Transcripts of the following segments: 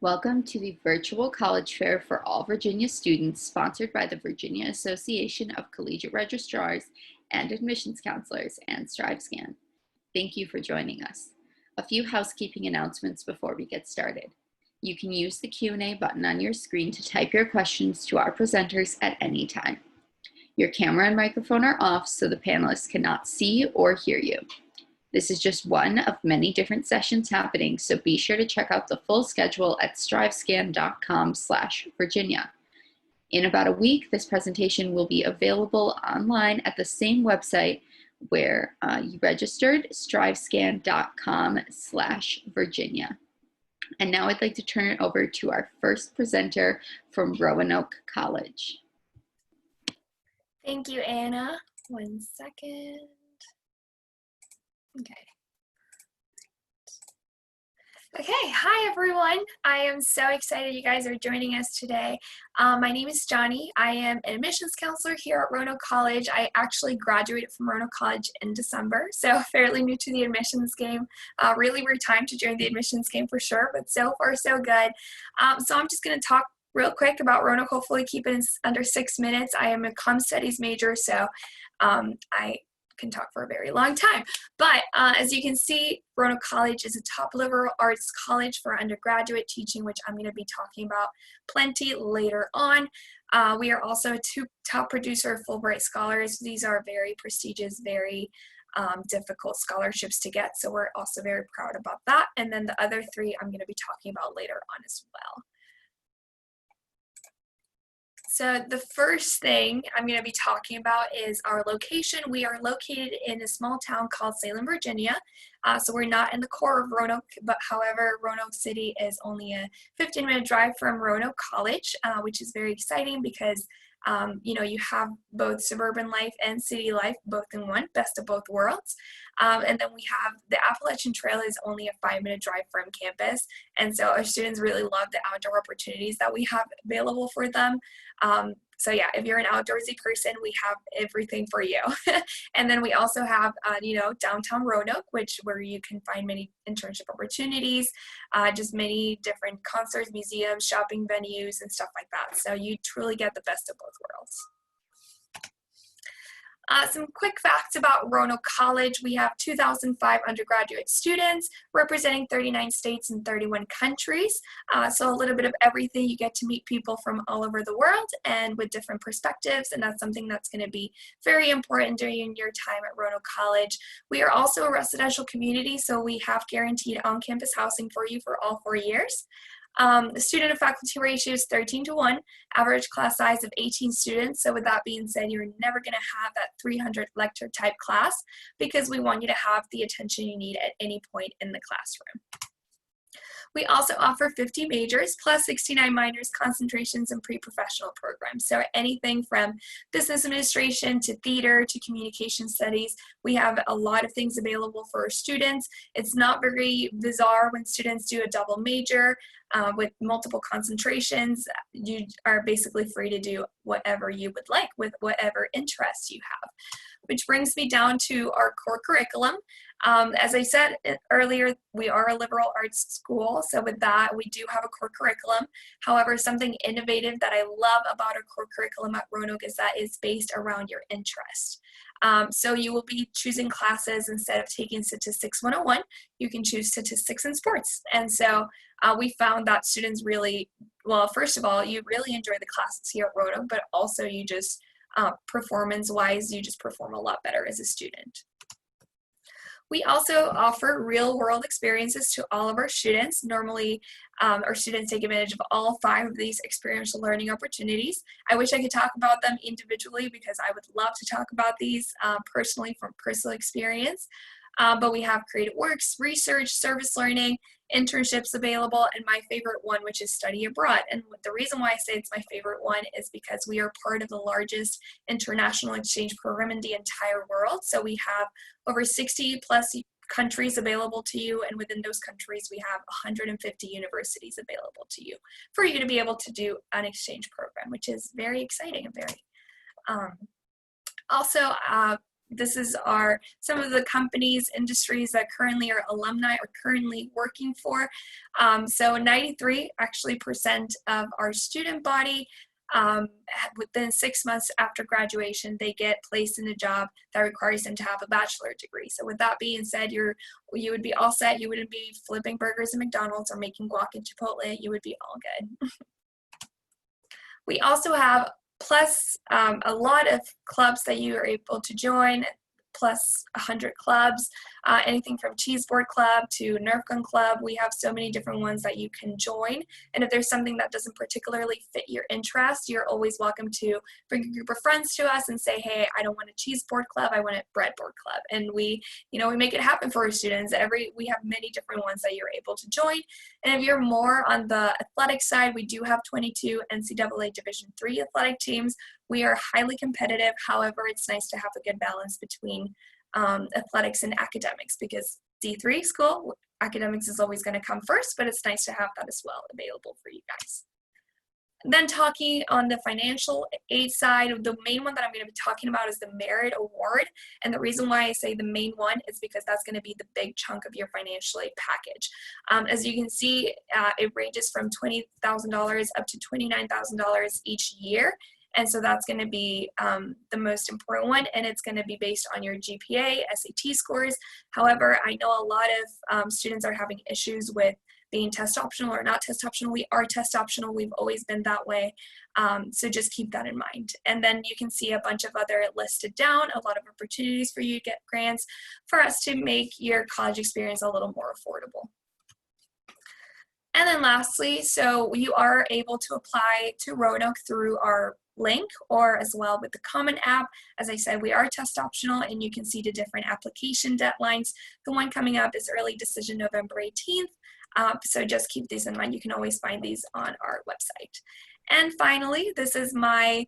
Welcome to the Virtual College Fair for all Virginia students, sponsored by the Virginia Association of Collegiate Registrars and Admissions Counselors and StriveScan. Thank you for joining us. A few housekeeping announcements before we get started. You can use the Q&A button on your screen to type your questions to our presenters at any time. Your camera and microphone are off so the panelists cannot see or hear you. This is just one of many different sessions happening, so be sure to check out the full schedule at strivescan.com/Virginia. In about a week, this presentation will be available online at the same website where you registered, strivescan.com/Virginia. And now I'd like to turn it over to our first presenter from Roanoke College. Thank you, Anna. 1 second. Okay, hi everyone. I am so excited you guys are joining us today. My name is Johnny. I am an admissions counselor here at Roanoke College. I actually graduated from Roanoke College in December, so fairly new to the admissions game. Really weird time to join the admissions game for sure, but so far so good. So I'm just going to talk real quick about Roanoke, hopefully keep it in under 6 minutes. I am a comm studies major, so I can talk for a very long time. But as you can see, Roanoke College is a top liberal arts college for undergraduate teaching, which I'm going to be talking about plenty later on. We are also a top producer of Fulbright scholars. These are very prestigious, very difficult scholarships to get, so we're also very proud about that. And then the other 3 I'm going to be talking about later on as well. So the first thing I'm going to be talking about is our location. We are located in a small town called Salem, Virginia. So we're not in the core of Roanoke, but however, Roanoke City is only a 15-minute drive from Roanoke College, which is very exciting because you know, you have both suburban life and city life both in one, best of both worlds. And then we have the Appalachian Trail is only a 5-minute drive from campus. And so our students really love the outdoor opportunities that we have available for them. So yeah, if you're an outdoorsy person, we have everything for you. And then we also have, you know, downtown Roanoke, where you can find many internship opportunities, just many different concerts, museums, shopping venues, and stuff like that. So you truly get the best of both worlds. Some quick facts about Roanoke College. We have 2,005 undergraduate students representing 39 states and 31 countries. So a little bit of everything. You get to meet people from all over the world and with different perspectives, and that's something that's going to be very important during your time at Roanoke College. We are also a residential community, so we have guaranteed on-campus housing for you for all 4 years. The student to faculty ratio is 13:1, average class size of 18 students. So with that being said, you're never going to have that 300 lecture type class because we want you to have the attention you need at any point in the classroom. We also offer 50 majors plus 69 minors, concentrations, and pre-professional programs. So anything from business administration to theater to communication studies. We have a lot of things available for our students. It's not very bizarre when students do a double major with multiple concentrations. You are basically free to do whatever you would like with whatever interests you have. Which brings me down to our core curriculum. As I said earlier, we are a liberal arts school, so with that, we do have a core curriculum. However, something innovative that I love about our core curriculum at Roanoke is that it's based around your interest. So you will be choosing classes instead of taking Statistics 101, you can choose Statistics and Sports. And so we found that students really, well, first of all, you really enjoy the classes here at Roanoke, but also you just, performance-wise, you just perform a lot better as a student. We also offer real-world experiences to all of our students. Normally, our students take advantage of all 5 of these experiential learning opportunities. I wish I could talk about them individually because I would love to talk about these personally from personal experience. But we have creative works, research, service learning, internships available, and my favorite one, which is study abroad. And the reason why I say it's my favorite one is because we are part of the largest international exchange program in the entire world. So we have over 60 plus countries available to you, and within those countries we have 150 universities available to you for you to be able to do an exchange program, which is very exciting and very also this is some of the companies, industries that currently our alumni are currently working for. So 93% actually of our student body, within 6 months after graduation, they get placed in a job that requires them to have a bachelor's degree. So with that being said, you would be all set. You wouldn't be flipping burgers at McDonald's or making guac at Chipotle. You would be all good. We also have a lot of clubs that you are able to join, plus 100 clubs, anything from Cheese Board Club to Nerf Gun Club. We have so many different ones that you can join. And if there's something that doesn't particularly fit your interest, you're always welcome to bring a group of friends to us and say, hey, I don't want a Cheese Board Club, I want a Bread Board Club. And we make it happen for our students. We have many different ones that you're able to join. And if you're more on the athletic side, we do have 22 NCAA Division III athletic teams. We are highly competitive. However, it's nice to have a good balance between athletics and academics, because D3 school, academics is always going to come first, but it's nice to have that as well available for you guys. Then talking on the financial aid side, the main one that I'm going to be talking about is the Merit Award. And the reason why I say the main one is because that's going to be the big chunk of your financial aid package. As you can see, it ranges from $20,000 up to $29,000 each year. And so that's going to be the most important one, and it's going to be based on your GPA, SAT scores. However, I know a lot of students are having issues with being test optional or not test optional. We are test optional. We've always been that way. So just keep that in mind. And then you can see a bunch of other listed down, a lot of opportunities for you to get grants for us to make your college experience a little more affordable. And then lastly, so you are able to apply to Roanoke through our link or as well with the Common App. As I said, we are test optional, and you can see the different application deadlines. The one coming up is early decision November 18th. So just keep these in mind. You can always find these on our website. And finally, this is my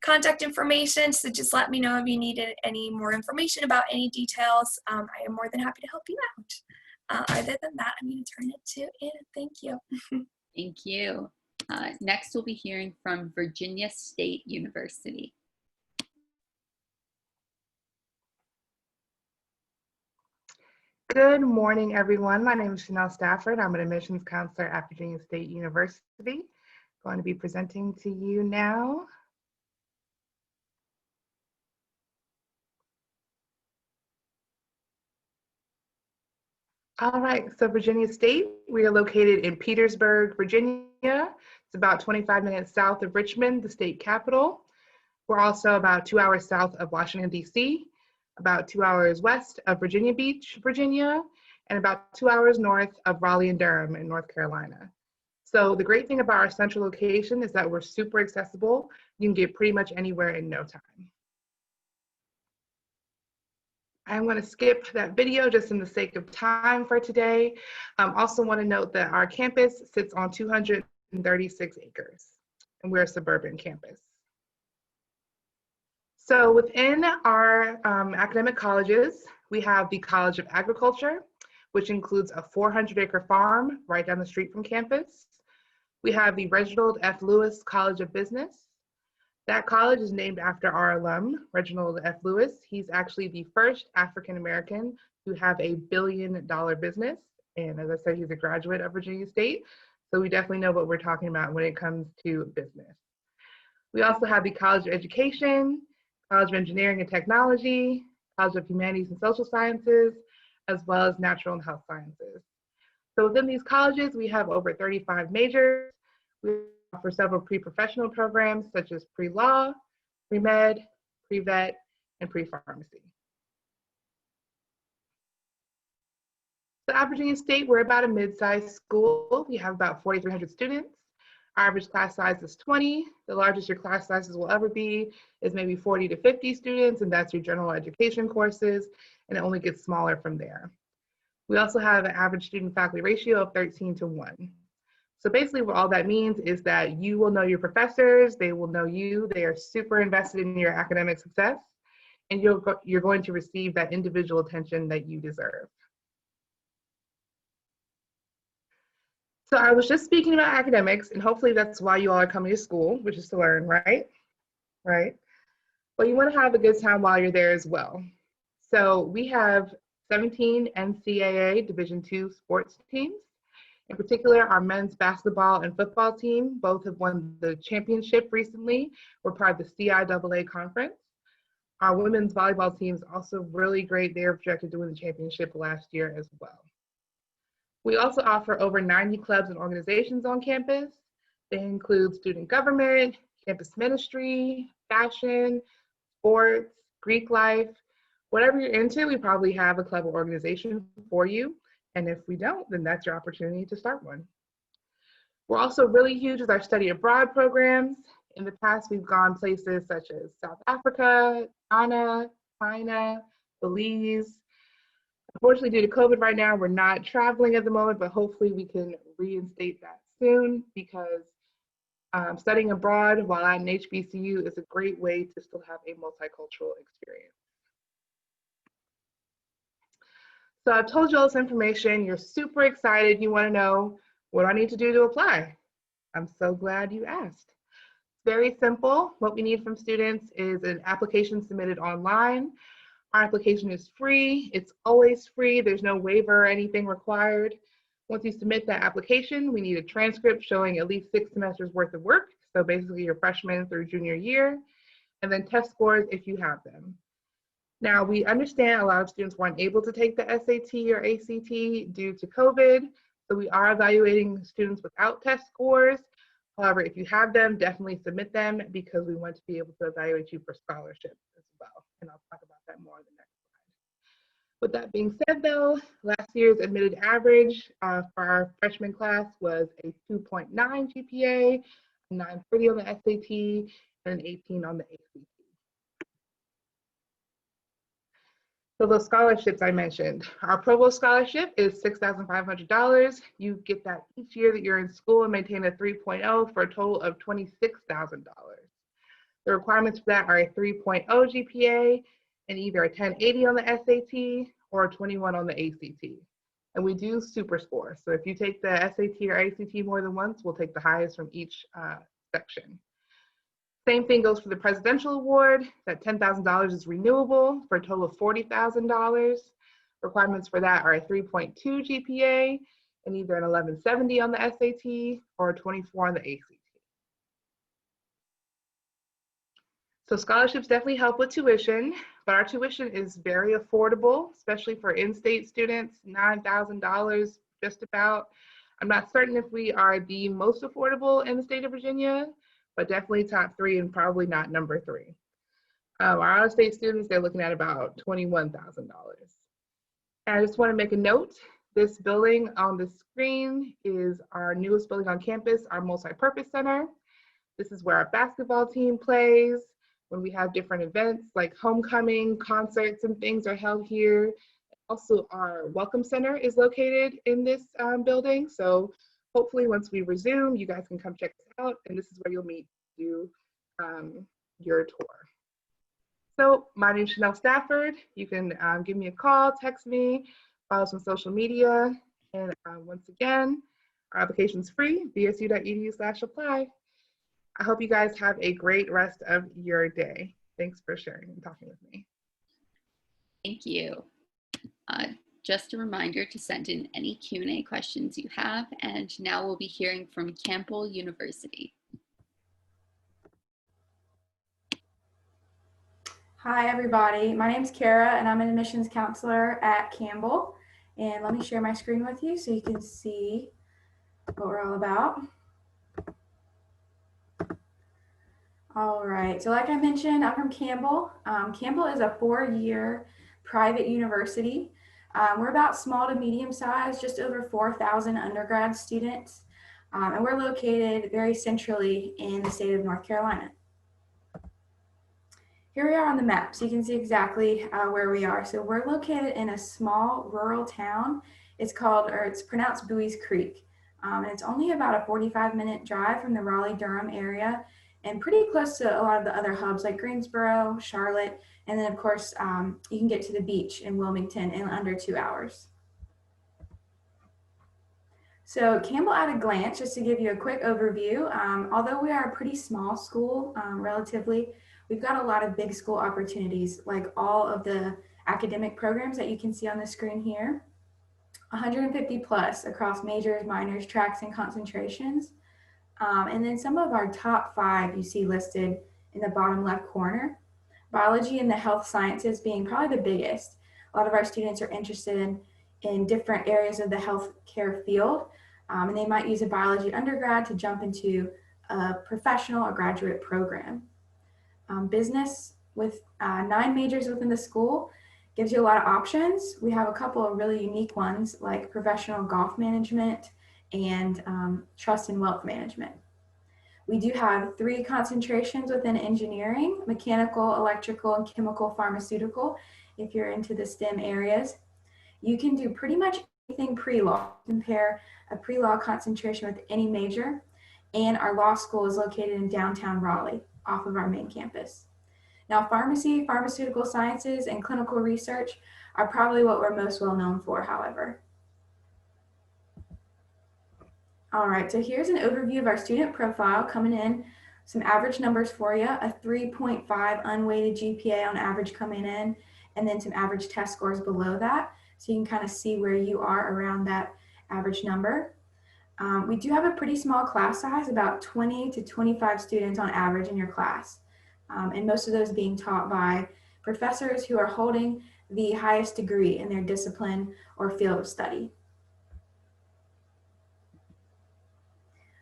contact information. So just let me know if you needed any more information about any details. I am more than happy to help you out. Other than that, I'm going to turn it to Anna. Thank you. Thank you. Next, we'll be hearing from Virginia State University. Good morning, everyone. My name is Chanel Stafford. I'm an admissions counselor at Virginia State University. Going to be presenting to you now. All right, so Virginia State, we are located in Petersburg, Virginia. It's about 25 minutes south of Richmond, the state capital. We're also about 2 hours south of Washington, D.C., about 2 hours west of Virginia Beach, Virginia, and about 2 hours north of Raleigh and Durham in North Carolina. So the great thing about our central location is that we're super accessible. You can get pretty much anywhere in no time. I'm going to skip that video just in the sake of time for today. Also want to note that our campus sits on 236 acres, and we're a suburban campus. So within our academic colleges, we have the College of Agriculture, which includes a 400-acre farm right down the street from campus. We have the Reginald F. Lewis College of Business. That college is named after our alum, Reginald F. Lewis. He's actually the first African-American to have a billion-dollar business. And as I said, he's a graduate of Virginia State. So we definitely know what we're talking about when it comes to business. We also have the College of Education, College of Engineering and Technology, College of Humanities and Social Sciences, as well as Natural and Health Sciences. So within these colleges, we have over 35 majors. We offer several pre-professional programs such as pre-law, pre-med, pre-vet, and pre-pharmacy. So at Virginia State, we're about a mid-sized school. We have about 4,300 students. Our average class size is 20. The largest your class sizes will ever be is maybe 40 to 50 students, and that's your general education courses, and it only gets smaller from there. We also have an average student-faculty ratio of 13:1. So basically what all that means is that you will know your professors, they will know you, they are super invested in your academic success, and you're going to receive that individual attention that you deserve. So I was just speaking about academics, and hopefully that's why you all are coming to school, which is to learn, right? Right. Well, you want to have a good time while you're there as well. So we have 17 NCAA Division II sports teams. In particular, our men's basketball and football team both have won the championship recently. We're part of the CIAA conference. Our women's volleyball team is also really great. They are projected to win the championship last year as well. We also offer over 90 clubs and organizations on campus. They include student government, campus ministry, fashion, sports, Greek life. Whatever you're into, we probably have a club or organization for you. And if we don't, then that's your opportunity to start one. We're also really huge with our study abroad programs. In the past, we've gone places such as South Africa, Ghana, China, Belize. Unfortunately, due to COVID right now, we're not traveling at the moment, but hopefully we can reinstate that soon because studying abroad while at an HBCU is a great way to still have a multicultural experience. So I've told you all this information. You're super excited. You want to know, what do I need to do to apply? I'm so glad you asked. It's very simple. What we need from students is an application submitted online. Our application is free. It's always free. There's no waiver or anything required. Once you submit that application, we need a transcript showing at least 6 semesters worth of work. So basically your freshman through junior year, and then test scores if you have them. Now, we understand a lot of students weren't able to take the SAT or ACT due to COVID, so we are evaluating students without test scores. However, if you have them, definitely submit them because we want to be able to evaluate you for scholarships as well. And I'll talk about that more in the next slide. With that being said, though, last year's admitted average for our freshman class was a 2.9 GPA, a 930 on the SAT, and an 18 on the ACT. So those scholarships I mentioned, our Provost Scholarship is $6,500. You get that each year that you're in school and maintain a 3.0 for a total of $26,000. The requirements for that are a 3.0 GPA and either a 1080 on the SAT or a 21 on the ACT. And we do super score. So if you take the SAT or ACT more than once, we'll take the highest from each section. Same thing goes for the Presidential Award. That $10,000 is renewable for a total of $40,000. Requirements for that are a 3.2 GPA and either an 1170 on the SAT or a 24 on the ACT. So scholarships definitely help with tuition, but our tuition is very affordable, especially for in-state students, $9,000 just about. I'm not certain if we are the most affordable in the state of Virginia, but definitely top 3 and probably not number 3. Our out-of-state students, they're looking at about $21,000. And I just want to make a note, this building on the screen is our newest building on campus, our multi-purpose center. This is where our basketball team plays. When we have different events like homecoming, concerts, and things are held here. Also, our welcome center is located in this building. So hopefully once we resume, you guys can come check us out, and this is where you'll meet do your tour. So my name is Chanel Stafford. You can give me a call, text me, follow us on social media. And once again, our application is free, vsu.edu/apply. I hope you guys have a great rest of your day. Thanks for sharing and talking with me. Thank you. Just a reminder to send in any Q&A questions you have, and now we'll be hearing from Campbell University. Hi everybody, my name is Kara and I'm an admissions counselor at Campbell. And let me share my screen with you so you can see what we're all about. All right, so like I mentioned, I'm from Campbell. Campbell is a 4-year private university. We're about small to medium size, just over 4,000 undergrad students. And we're located very centrally in the state of North Carolina. Here we are on the map, so you can see exactly where we are. So we're located in a small rural town. It's pronounced Bowie's Creek. And it's only about a 45-minute drive from the Raleigh-Durham area and pretty close to a lot of the other hubs like Greensboro, Charlotte, and then of course, you can get to the beach in Wilmington in under 2 hours. So Campbell at a glance, just to give you a quick overview, although we are a pretty small school relatively, we've got a lot of big school opportunities like all of the academic programs that you can see on the screen here. 150 plus across majors, minors, tracks, and concentrations. And then some of our top 5 you see listed in the bottom left corner. Biology and the health sciences being probably the biggest. A lot of our students are interested in different areas of the healthcare field, and they might use a biology undergrad to jump into a professional or graduate program. Business with 9 majors within the school gives you a lot of options. We have a couple of really unique ones like professional golf management and trust and wealth management. We do have 3 concentrations within engineering: mechanical, electrical, and chemical pharmaceutical. If you're into the STEM areas, you can do pretty much anything pre-law. Compare a pre-law concentration with any major, and our law school is located in downtown Raleigh off of our main campus. Now, pharmacy, pharmaceutical sciences, and clinical research are probably what we're most well known for, however. All right, so here's an overview of our student profile coming in. Some average numbers for you: a 3.5 unweighted GPA on average coming in, and then some average test scores below that. So you can kind of see where you are around that average number. We do have a pretty small class size, about 20 to 25 students on average in your class. And most of those being taught by professors who are holding the highest degree in their discipline or field of study.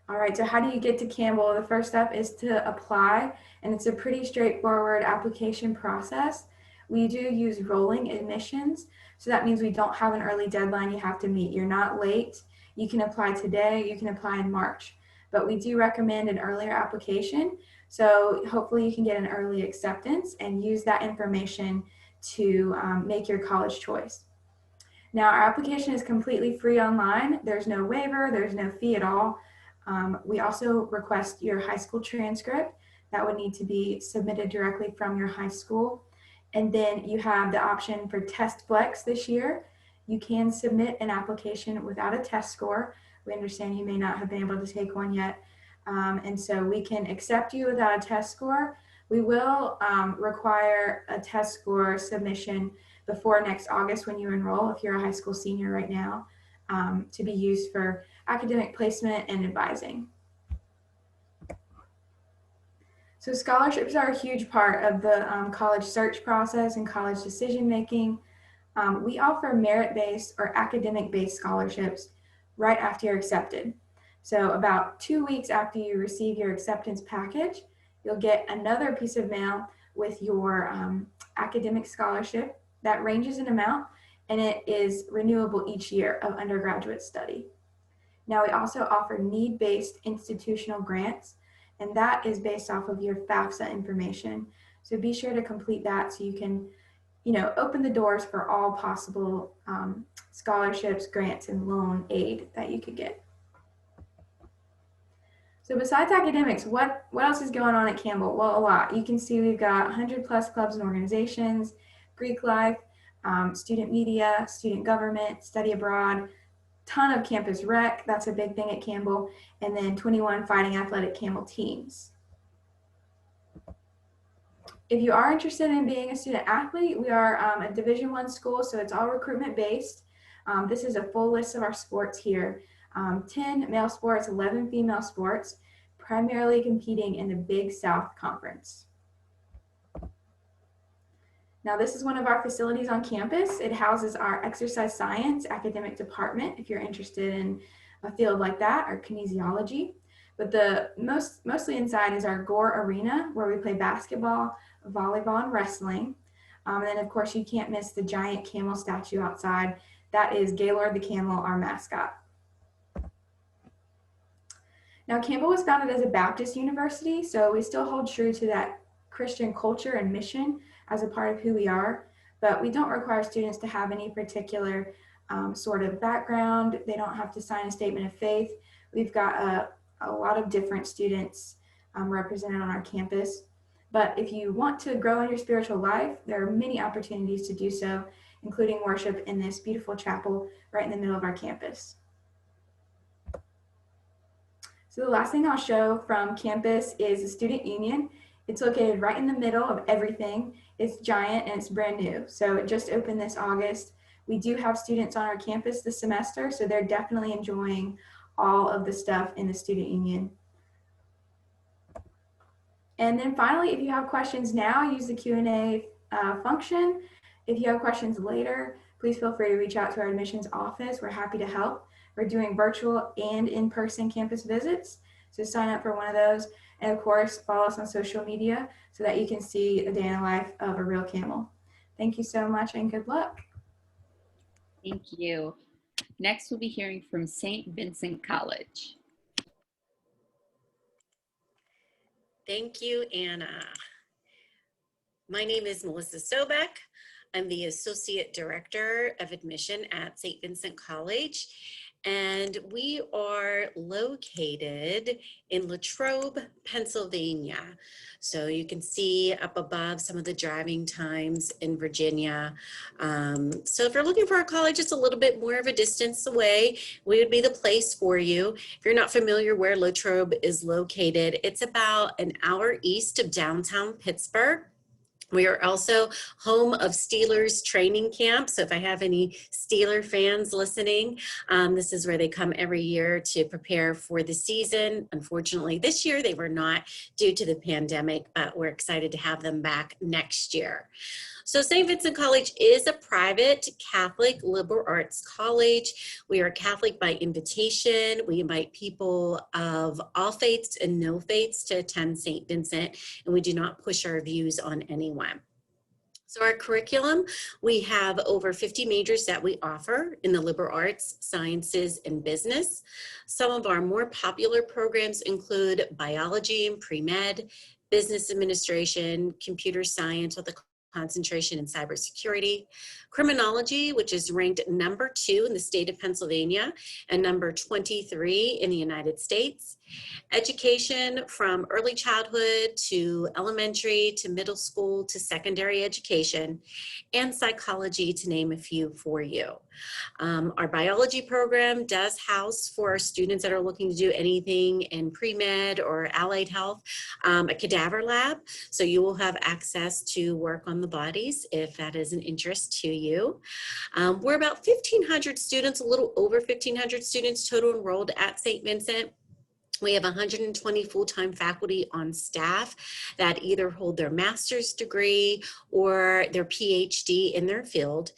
All right, so how do you get to Campbell? The first step is to apply, and it's a pretty straightforward application process. We do use rolling admissions, so that means we don't have an early deadline you have to meet. You're not late. You can apply today, you can apply in March, but we do recommend an earlier application. So hopefully you can get an early acceptance and use that information to make your college choice. Now, our application is completely free online. There's no waiver, there's no fee at all. We also request your high school transcript. That would need to be submitted directly from your high school. And then you have the option for Test Flex this year. You can submit an application without a test score. We understand you may not have been able to take one yet. And so we can accept you without a test score. We will require a test score submission before next August when you enroll, if you're a high school senior right now, to be used for academic placement and advising. So scholarships are a huge part of the college search process and college decision making. We offer merit-based or academic-based scholarships right after you're accepted. So about 2 weeks after you receive your acceptance package, you'll get another piece of mail with your academic scholarship that ranges in amount, and it is renewable each year of undergraduate study. Now, we also offer need-based institutional grants, and that is based off of your FAFSA information. So be sure to complete that so you can, open the doors for all possible scholarships, grants, and loan aid that you could get. So besides academics, what else is going on at Campbell? Well, a lot. You can see we've got 100 plus clubs and organizations, Greek life, student media, student government, study abroad, ton of campus rec, that's a big thing at Campbell, and then 21 fighting athletic Campbell teams. If you are interested in being a student athlete, we are a Division I school, so it's all recruitment based. This is a full list of our sports here. 10 male sports, 11 female sports, primarily competing in the Big South Conference. Now, this is one of our facilities on campus. It houses our exercise science academic department, if you're interested in a field like that, or kinesiology. But the mostly inside is our Gore Arena, where we play basketball, volleyball, and wrestling. And then, of course, you can't miss the giant camel statue outside. That is Gaylord the Camel, our mascot. Now, Campbell was founded as a Baptist university, so we still hold true to that Christian culture and mission as a part of who we are, but we don't require students to have any particular sort of background. They don't have to sign a statement of faith. We've got a lot of different students represented on our campus, but if you want to grow in your spiritual life, there are many opportunities to do so, including worship in this beautiful chapel right in the middle of our campus. So the last thing I'll show from campus is the student union. It's located right in the middle of everything. It's giant and it's brand new. So it just opened this August. We do have students on our campus this semester, so they're definitely enjoying all of the stuff in the student union. And then finally, if you have questions now, use the Q&A function. If you have questions later, please feel free to reach out to our admissions office. We're happy to help. We're doing virtual and in-person campus visits, so sign up for one of those. And of course, follow us on social media so that you can see a day in the life of a real camel. Thank you so much and good luck. Thank you. Next, we'll be hearing from St. Vincent College. Thank you, Anna. My name is Melissa Sobek. I'm the Associate Director of Admission at St. Vincent College, and we are located in Latrobe, Pennsylvania. So you can see up above some of the driving times in Virginia. So if you're looking for a college that's a little bit more of a distance away, we would be the place for you. If you're not familiar where Latrobe is located, it's about an hour east of downtown Pittsburgh. We are also home of Steelers training camp. So if I have any Steeler fans listening, this is where they come every year to prepare for the season. Unfortunately, this year they were not due to the pandemic, but we're excited to have them back next year. So St. Vincent College is a private Catholic liberal arts college. We are Catholic by invitation. We invite people of all faiths and no faiths to attend St. Vincent, and we do not push our views on anyone. So our curriculum, we have over 50 majors that we offer in the liberal arts, sciences, and business. Some of our more popular programs include biology and pre-med, business administration, computer science with a concentration in cybersecurity, criminology, which is ranked number 2 in the state of Pennsylvania and number 23 in the United States. Education from early childhood to elementary to middle school to secondary education, and psychology, to name a few for you. Our biology program does house for our students that are looking to do anything in pre-med or allied health, a cadaver lab. So you will have access to work on the bodies if that is an interest to you. We're about 1,500 students, a little over 1,500 students total enrolled at St. Vincent. We have 120 full-time faculty on staff that either hold their master's degree or their PhD in their field.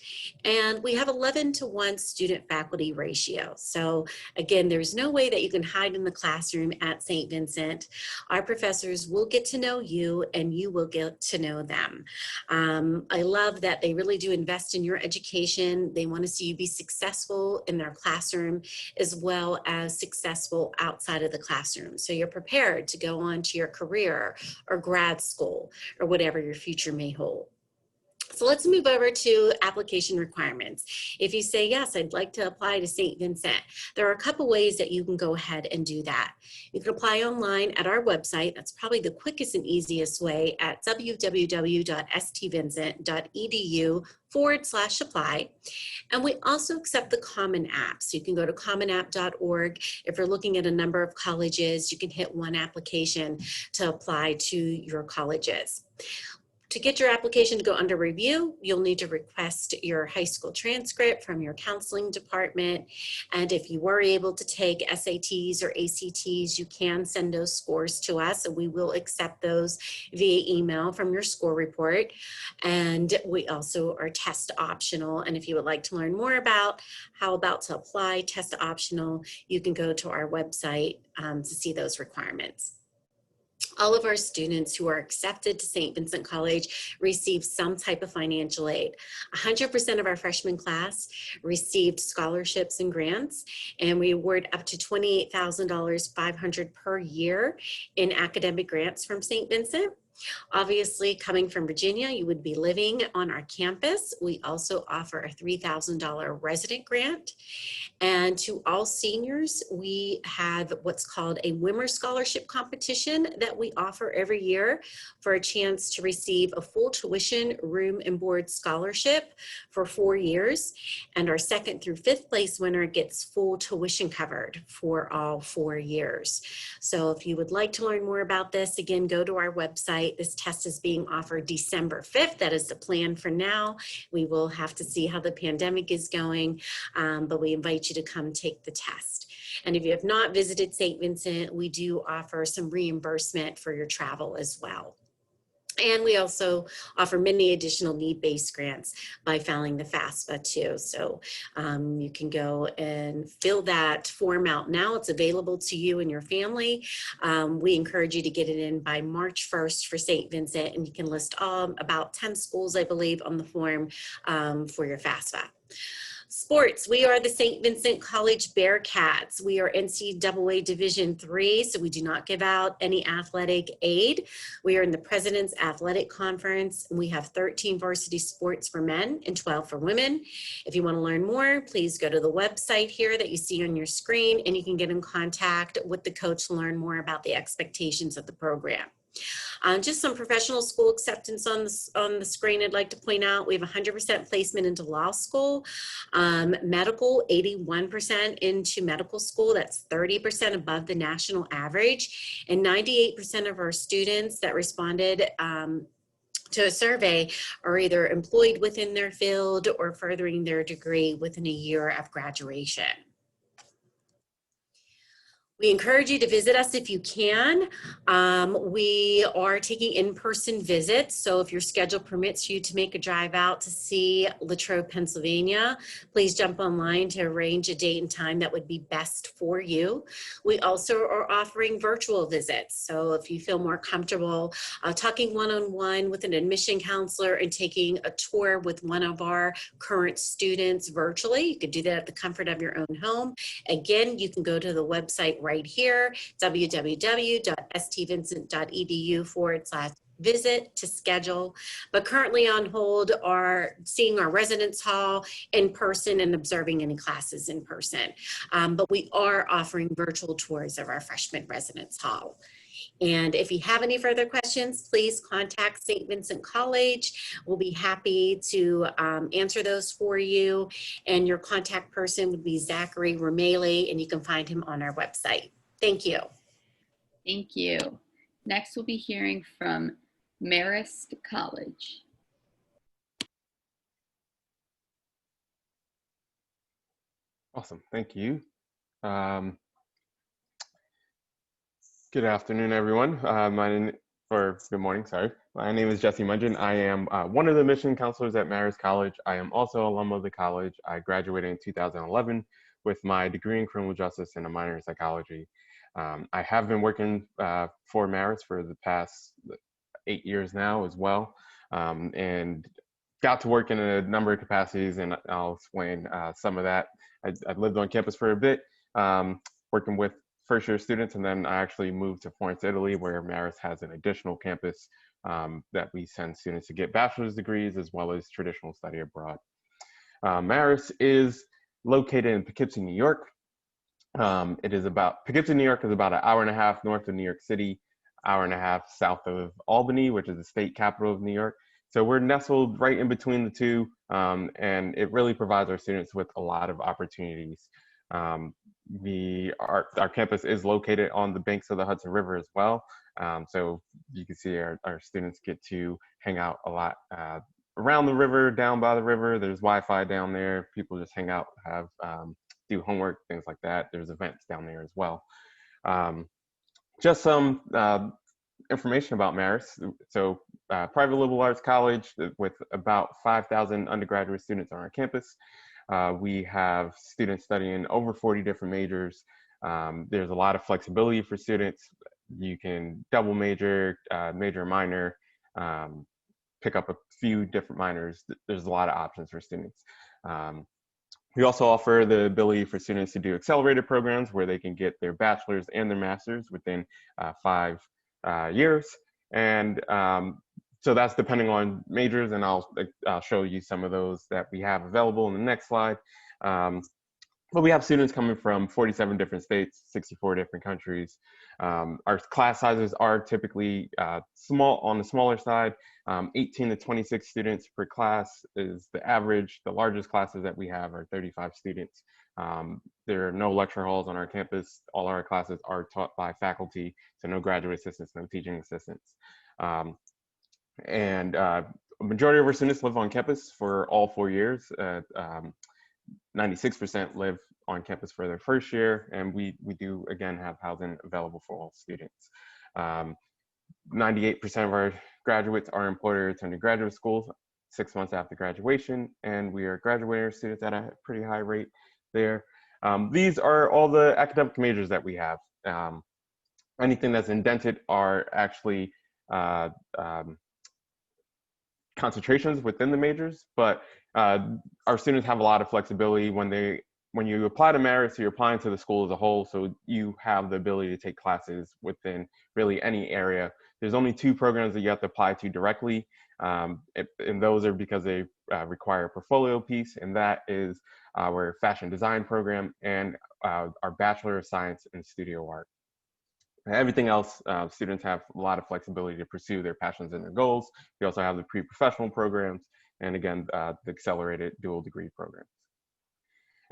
And we have 11-to-1 student-faculty ratio. So again, there's no way that you can hide in the classroom at St. Vincent. Our professors will get to know you and you will get to know them. I love that they really do invest in your education. They want to see you be successful in their classroom as well as successful outside of the classroom. So you're prepared to go on to your career or grad school or whatever your future may hold. So let's move over to application requirements. If you say, yes, I'd like to apply to St. Vincent, there are a couple ways that you can go ahead and do that. You can apply online at our website. That's probably the quickest and easiest way at www.stvincent.edu/apply. And we also accept the Common App. So you can go to commonapp.org. If you're looking at a number of colleges, you can hit one application to apply to your colleges. To get your application to go under review, you'll need to request your high school transcript from your counseling department. And if you were able to take SATs or ACTs, you can send those scores to us, and we will accept those via email from your score report. And we also are test optional. And if you would like to learn more about how about to apply test optional, you can go to our website to see those requirements. All of our students who are accepted to St. Vincent College receive some type of financial aid. 100% of our freshman class received scholarships and grants, and we award up to $28,500 per year in academic grants from St. Vincent. Obviously, coming from Virginia, you would be living on our campus. We also offer a $3,000 resident grant. And to all seniors, we have what's called a Wimmer Scholarship competition that we offer every year for a chance to receive a full tuition, room, and board scholarship for 4 years. And our 2nd through 5th place winner gets full tuition covered for all 4 years. So if you would like to learn more about this, again, go to our website website. This test is being offered December 5th. That is the plan for now. We will have to see how the pandemic is going, but we invite you to come take the test. And if you have not visited St. Vincent, we do offer some reimbursement for your travel as well. And we also offer many additional need-based grants by filing the FAFSA too. So you can go and fill that form out now. It's available to you and your family. We encourage you to get it in by March 1st for St. Vincent, and you can list about 10 schools, I believe, on the form for your FAFSA. Sports, we are the St. Vincent College Bearcats. We are NCAA Division III, so we do not give out any athletic aid. We are in the President's Athletic Conference, and we have 13 varsity sports for men and 12 for women. If you want to learn more, please go to the website here that you see on your screen, and you can get in contact with the coach to learn more about the expectations of the program. Just some professional school acceptance on the screen I'd like to point out. We have 100% placement into law school. Medical, 81% into medical school. That's 30% above the national average. And 98% of our students that responded to a survey are either employed within their field or furthering their degree within a year of graduation. We encourage you to visit us if you can. We are taking in-person visits, so if your schedule permits you to make a drive out to see Latrobe, Pennsylvania, please jump online to arrange a date and time that would be best for you. We also are offering virtual visits, so if you feel more comfortable talking one-on-one with an admission counselor and taking a tour with one of our current students virtually, you could do that at the comfort of your own home. Again, you can go to the website right here, www.stvincent.edu/visit to schedule. But currently on hold are seeing our residence hall in person and observing any classes in person. But we are offering virtual tours of our freshman residence hall. And if you have any further questions, please contact St. Vincent College. We'll be happy to answer those for you. And your contact person would be Zachary Romele, and you can find him on our website. Thank you. Thank you. Next, we'll be hearing from Marist College. Awesome, thank you. Good afternoon, everyone. Good morning, sorry. My name is Jesse Mungin. I am one of the admission counselors at Marist College. I am also an alum of the college. I graduated in 2011 with my degree in criminal justice and a minor in psychology. I have been working for Marist for the past 8 years now as well, and got to work in a number of capacities, and I'll explain some of that. I lived on campus for a bit, working with first-year students, and then I actually moved to Florence, Italy, where Marist has an additional campus that we send students to get bachelor's degrees as well as traditional study abroad. Marist is located in Poughkeepsie, New York. Poughkeepsie, New York is about an hour and a half north of New York City, hour and a half south of Albany, which is the state capital of New York. So we're nestled right in between the two, and it really provides our students with a lot of opportunities. Our campus is located on the banks of the Hudson River as well. So you can see our students get to hang out a lot around the river, down by the river. There's Wi-Fi down there. People just hang out, do homework, things like that. There's events down there as well. Just some information about Marist. So private liberal arts college with about 5,000 undergraduate students on our campus. We have students studying over 40 different majors. There's a lot of flexibility for students. You can double major, major, minor, pick up a few different minors. There's a lot of options for students. We also offer the ability for students to do accelerated programs where they can get their bachelor's and their master's within 5 years. And so that's depending on majors, and I'll show you some of those that we have available in the next slide. But we have students coming from 47 different states, 64 different countries. Our class sizes are typically small, on the smaller side. 18 to 26 students per class is the average. The largest classes that we have are 35 students There are no lecture halls on our campus. All our classes are taught by faculty, so no graduate assistants, no teaching assistants. A majority of our students live on campus for all 4 years. 96% live on campus for their first year, and we do again have housing available for all students. 98% of our graduates are employed or attending graduate school 6 months after graduation, and we are graduating our students at a pretty high rate there. These are all the academic majors that we have. Anything that's indented are actually concentrations within the majors, but our students have a lot of flexibility when you apply to Marist, you're applying to the school as a whole, so you have the ability to take classes within really any area. There's only 2 programs that you have to apply to directly, and those are because they require a portfolio piece, and that is our fashion design program and our Bachelor of Science in Studio Art. Everything else, students have a lot of flexibility to pursue their passions and their goals. We also have the pre-professional programs, and again, the accelerated dual degree programs.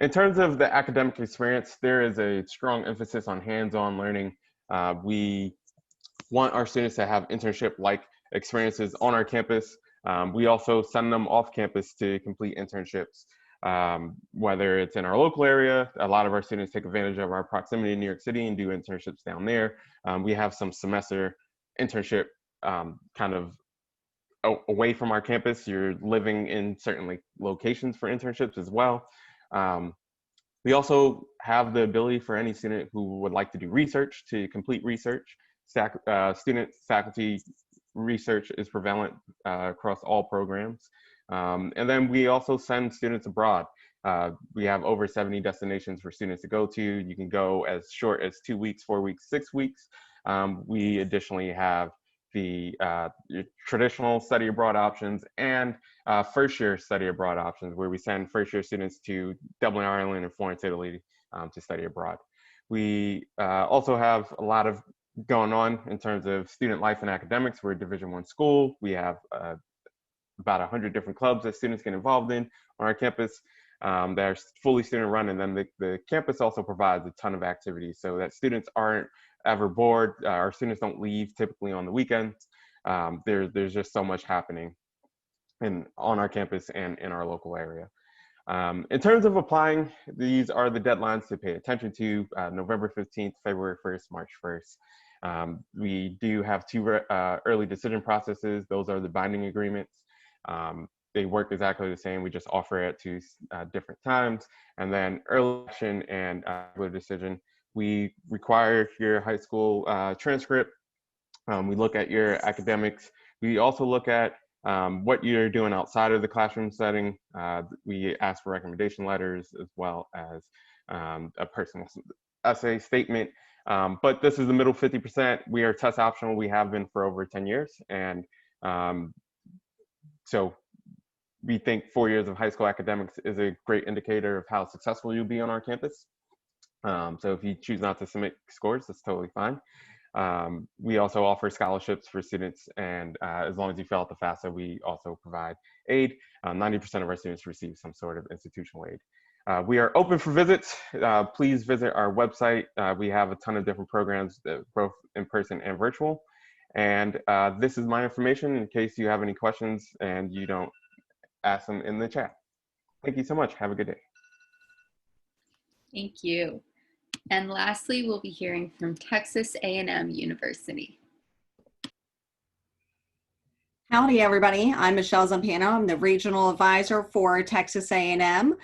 In terms of the academic experience, there is a strong emphasis on hands-on learning. We want our students to have internship-like experiences on our campus. We also send them off campus to complete internships, whether it's in our local area. A lot of our students take advantage of our proximity in New York City and do internships down there. We have some semester internship kind of away from our campus. You're living in certain locations for internships as well. We also have the ability for any student who would like to do research to complete research. Student faculty research is prevalent across all programs. And then we also send students abroad. We have over 70 destinations for students to go to. You can go as short as 2 weeks, 4 weeks, 6 weeks. We additionally have the traditional study abroad options and first year study abroad options, where we send first year students to Dublin, Ireland, and Florence, Italy to study abroad. We also have a lot of going on in terms of student life and academics. We're a Division I school. We have about 100 different clubs that students get involved in on our campus that are fully student run. And then the campus also provides a ton of activities so that students aren't ever bored. Our students don't leave typically on the weekends. There's just so much happening on our campus and in our local area. In terms of applying, these are the deadlines to pay attention to: November 15th, February 1st, March 1st. We do have 2 early decision processes. Those are the binding agreements. They work exactly the same. We just offer it to different times. And then early action and early decision, we require your high school transcript. We look at your academics. We also look at what you're doing outside of the classroom setting. We ask for recommendation letters as well as a personal essay statement. But this is the middle 50%. We are test optional. We have been for over 10 years. And so we think 4 years of high school academics is a great indicator of how successful you'll be on our campus. So if you choose not to submit scores, that's totally fine. We also offer scholarships for students, and as long as you fill out the FAFSA, we also provide aid. 90% of our students receive some sort of institutional aid. We are open for visits. Please visit our website. We have a ton of different programs, both in person and virtual. And this is my information in case you have any questions and you don't ask them in the chat. Thank you so much. Have a good day. Thank you. And lastly, we'll be hearing from Texas A&M University. Howdy, everybody. I'm Michelle Zampano. I'm the regional advisor for Texas A&M.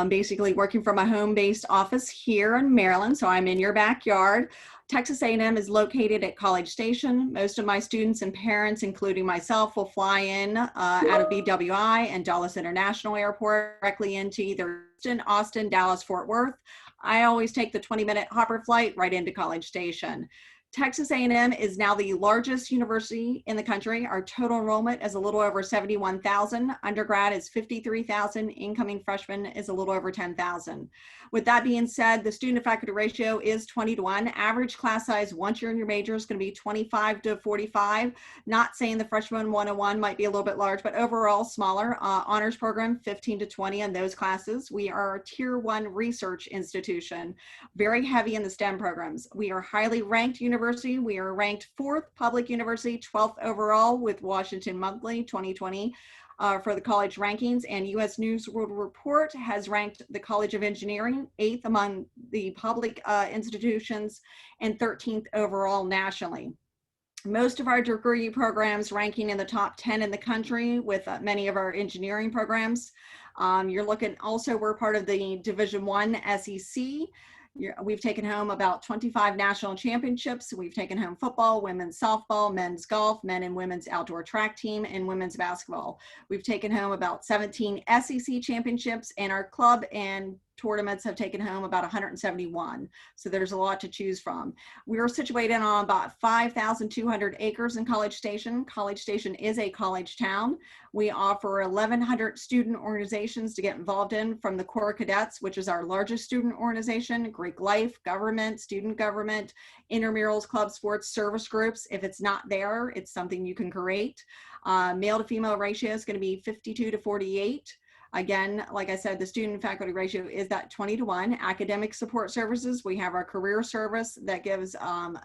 Basically working from a home-based office here in Maryland, so I'm in your backyard. Texas A&M is located at College Station. Most of my students and parents, including myself, will fly in out of BWI and Dulles International Airport directly into either Houston, Austin, Dallas, Fort Worth. I always take the 20-minute hopper flight right into College Station. Texas A&M is now the largest university in the country. Our total enrollment is a little over 71,000. Undergrad is 53,000. Incoming freshmen is a little over 10,000. With that being said, the student to faculty ratio is 20-1. Average class size once you're in your major is going to be 25 to 45. Not saying the freshman 101 might be a little bit large, but overall smaller. Honors program 15 to 20 in those classes. We are a tier 1 research institution, very heavy in the STEM programs. We are highly ranked university. We are ranked 4th public university, 12th overall with Washington Monthly 2020 for the college rankings, and U.S. News World Report has ranked the College of Engineering 8th among the public institutions and 13th overall nationally. Most of our degree programs ranking in the top 10 in the country, with many of our engineering programs. You're looking also, we're part of the Division I SEC. We've taken home about 25 national championships. We've taken home football, women's softball, men's golf, men and women's outdoor track team, and women's basketball. We've taken home about 17 SEC championships, and our club and tournaments have taken home about 171. So there's a lot to choose from. We are situated on about 5,200 acres in College Station. College Station is a college town. We offer 1,100 student organizations to get involved in, from the Corps of Cadets, which is our largest student organization, Greek life, government, student government, intramurals, club sports, service groups. If it's not there, it's something you can create. Male to female ratio is going to be 52 to 48. Again, like I said, the student faculty ratio is that 20-1. Academic support services, we have our career service that gives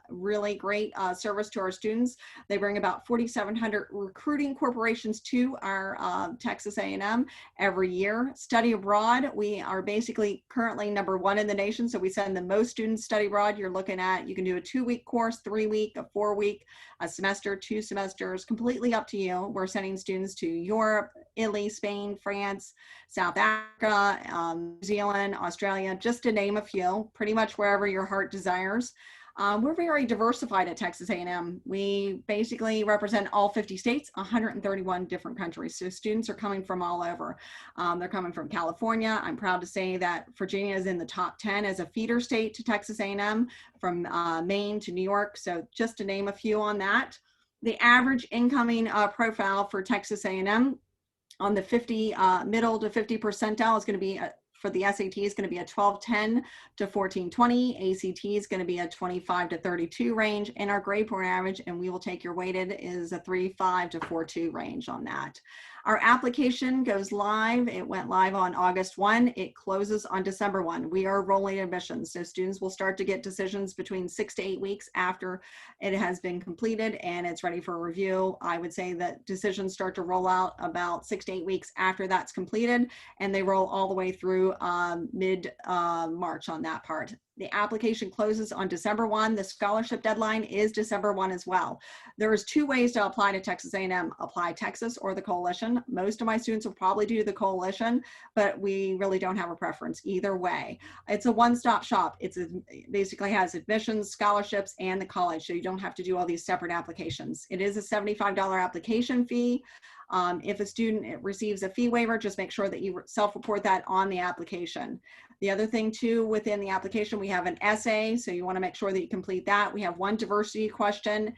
really great service to our students. They bring about 4,700 recruiting corporations to our Texas A&M every year. Study abroad, we are basically currently #1 in the nation, so we send the most students study abroad. You're looking at, you can do a 2-week course, 3-week, a 4-week, a semester, 2 semesters, completely up to you. We're sending students to Europe, Italy, Spain, France, South Africa, New Zealand, Australia, just to name a few, pretty much wherever your heart desires. We're very diversified at Texas A&M. We basically represent all 50 states, 131 different countries. So students are coming from all over. They're coming from California. I'm proud to say that Virginia is in the top 10 as a feeder state to Texas A&M, from Maine to New York. So just to name a few on that. The average incoming profile for Texas A&M on the 50 middle to 50 percentile is going to be for the SAT is going to be a 1210 to 1420. ACT is going to be a 25 to 32 range, and our grade point average, and we will take your weighted, is a 3.5 to 4.2 range on that. Our application goes live. It went live on August 1. It closes on December 1. We are rolling admissions, so students will start to get decisions between 6 to 8 weeks after it has been completed and it's ready for review. I would say that decisions start to roll out about 6 to 8 weeks after that's completed, and they roll all the way through mid-March on that part. The application closes on December 1. The scholarship deadline is December 1 as well. There's 2 ways to apply to Texas A&M, Apply Texas or the Coalition. Most of my students will probably do the Coalition, but we really don't have a preference either way. It's a one-stop shop. It basically has admissions, scholarships, and the college, so you don't have to do all these separate applications. It is a $75 application fee. If a student receives a fee waiver, just make sure that you self-report that on the application. The other thing too, within the application, we have an essay, so you want to make sure that you complete that. We have 1 diversity question.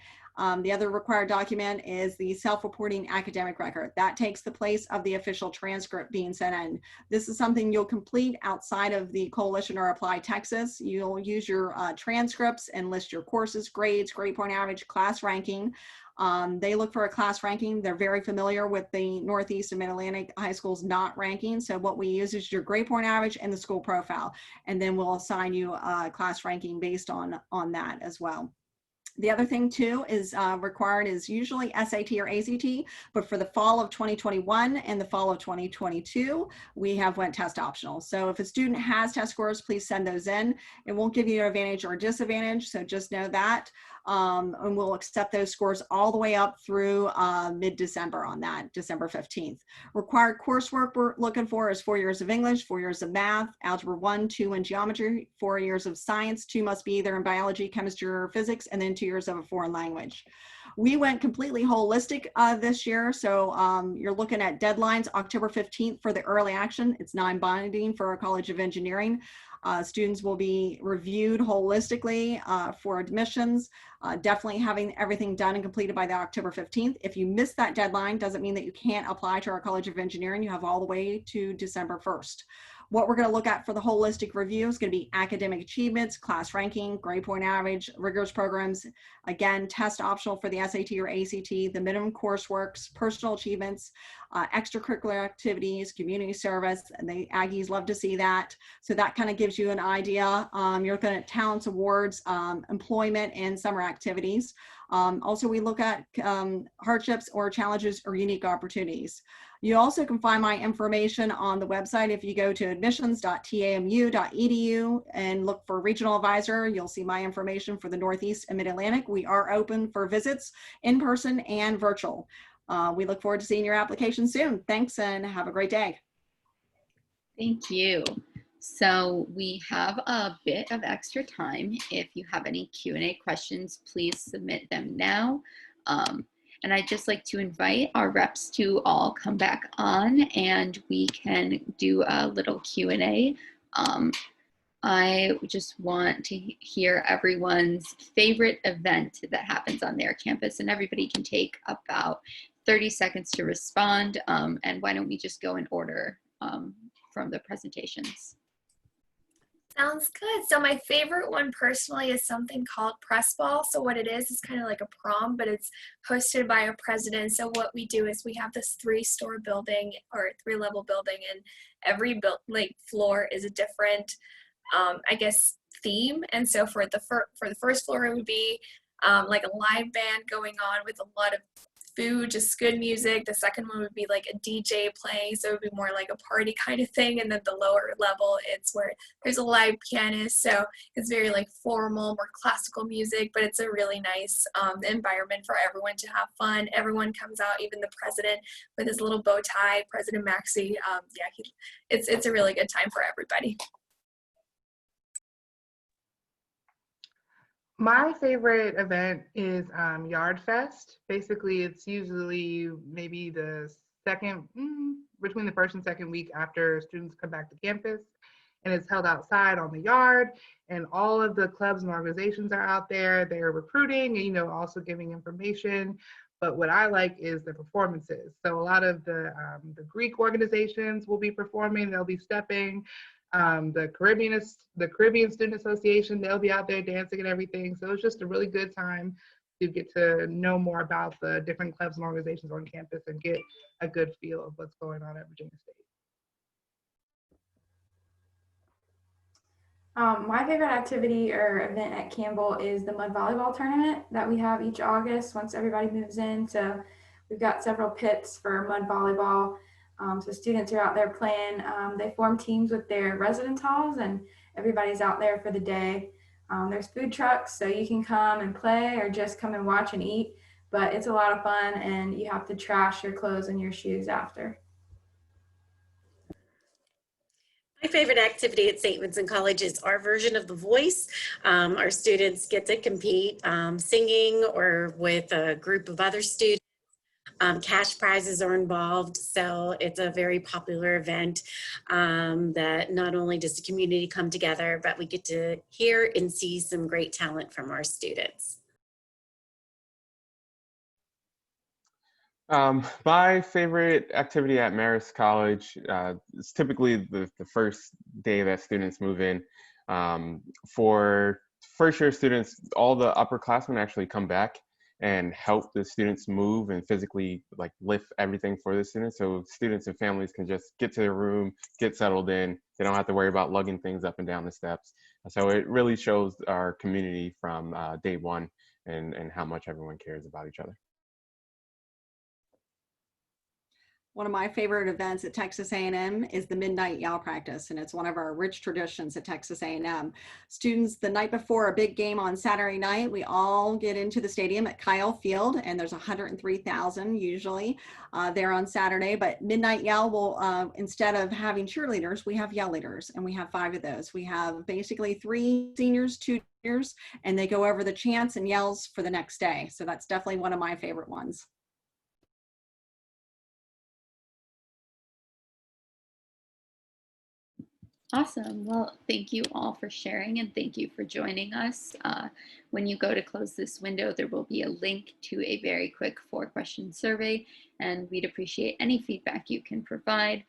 The other required document is the self-reporting academic record. That takes the place of the official transcript being sent in. This is something you'll complete outside of the Coalition or Apply Texas. You'll use your transcripts and list your courses, grades, grade point average, class ranking. They look for a class ranking. They're very familiar with the Northeast and Mid-Atlantic high schools not ranking. So what we use is your grade point average and the school profile. And then we'll assign you a class ranking based on that as well. The other thing too is required is usually SAT or ACT, but for the fall of 2021 and the fall of 2022, we have went test optional. So if a student has test scores, please send those in. It won't give you an advantage or a disadvantage, so just know that. And we'll accept those scores all the way up through mid-December on that, December 15th. Required coursework we're looking for is 4 years of English, 4 years of math, algebra 1, 2 in geometry, 4 years of science, 2 must be either in biology, chemistry, or physics, and then 2 years of a foreign language. We went completely holistic this year, so you're looking at deadlines October 15th for the early action. It's non-binding for our College of Engineering. Students will be reviewed holistically for admissions, definitely having everything done and completed by the October 15th. If you miss that deadline, doesn't mean that you can't apply to our College of Engineering. You have all the way to December 1st. What we're going to look at for the holistic review is going to be academic achievements, class ranking, grade point average, rigorous programs, again, test optional for the SAT or ACT, the minimum courseworks, personal achievements, extracurricular activities, community service, and the Aggies love to see that. So that kind of gives you an idea. You're looking at talents, awards, employment, and summer activities. Also, we look at hardships or challenges or unique opportunities. You also can find my information on the website. If you go to admissions.tamu.edu and look for regional advisor, you'll see my information for the Northeast and Mid-Atlantic. We are open for visits in person and virtual. We look forward to seeing your application soon. Thanks and have a great day. Thank you. So we have a bit of extra time. If you have any Q&A questions, please submit them now. And I'd just like to invite our reps to all come back on and we can do a little Q&A. I just want to hear everyone's favorite event that happens on their campus, and everybody can take about 30 seconds to respond. And why don't we just go in order from the presentations. Sounds good. So my favorite one personally is something called Press Ball. So what it is kind of like a prom, but it's hosted by a president. So what we do is we have this 3-story building or 3-level building, and every floor is a different, I guess, theme. And so for the first floor, it would be like a live band going on with a lot of food, just good music. The second one would be like a DJ playing, so it would be more like a party kind of thing. And then the lower level, it's where there's a live pianist, so it's very like formal, more classical music, but it's a really nice environment for everyone to have fun. Everyone comes out, even the president with his little bow tie, President Maxey. Yeah, it's a really good time for everybody. My favorite event is Yard Fest. Basically, it's usually maybe the between the first and second week after students come back to campus, and it's held outside on the yard, and all of the clubs and organizations are out there. They're recruiting and, also giving information. But what I like is the performances. So a lot of the Greek organizations will be performing. They'll be stepping. The Caribbean Student Association, they'll be out there dancing and everything. So it's just a really good time to get to know more about the different clubs and organizations on campus and get a good feel of what's going on at Virginia State. My favorite activity or event at Campbell is the mud volleyball tournament that we have each August once everybody moves in. So we've got several pits for mud volleyball. So students are out there playing. They form teams with their residence halls, and everybody's out there for the day. There's food trucks, so you can come and play or just come and watch and eat. But it's a lot of fun, and you have to trash your clothes and your shoes after. My favorite activity at St. Vincent College is our version of The Voice. Our students get to compete singing or with a group of other students. Cash prizes are involved, so it's a very popular event that not only does the community come together, but we get to hear and see some great talent from our students. My favorite activity at Marist College is typically the first day that students move in. For first-year students, all the upperclassmen actually come back and help the students move and physically lift everything for the students. So students and families can just get to their room, get settled in. They don't have to worry about lugging things up and down the steps. So it really shows our community from day one and how much everyone cares about each other. One of my favorite events at Texas A&M is the Midnight Yell Practice, and it's one of our rich traditions at Texas A&M. Students, the night before a big game on Saturday night, we all get into the stadium at Kyle Field, and there's 103,000 usually there on Saturday. But Midnight Yell will, instead of having cheerleaders, we have yell leaders, and we have 5 of those. We have basically 3 seniors, 2 juniors, and they go over the chants and yells for the next day. So that's definitely one of my favorite ones. Awesome. Well, thank you all for sharing and thank you for joining us. When you go to close this window, there will be a link to a very quick 4-question survey, and we'd appreciate any feedback you can provide.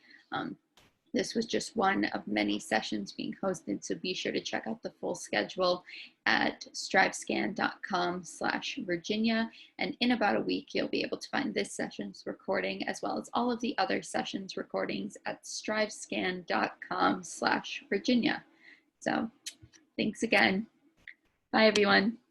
This was just one of many sessions being hosted, so be sure to check out the full schedule at strivescan.com/Virginia. And in about a week, you'll be able to find this session's recording as well as all of the other sessions recordings at strivescan.com/Virginia. So thanks again. Bye, everyone.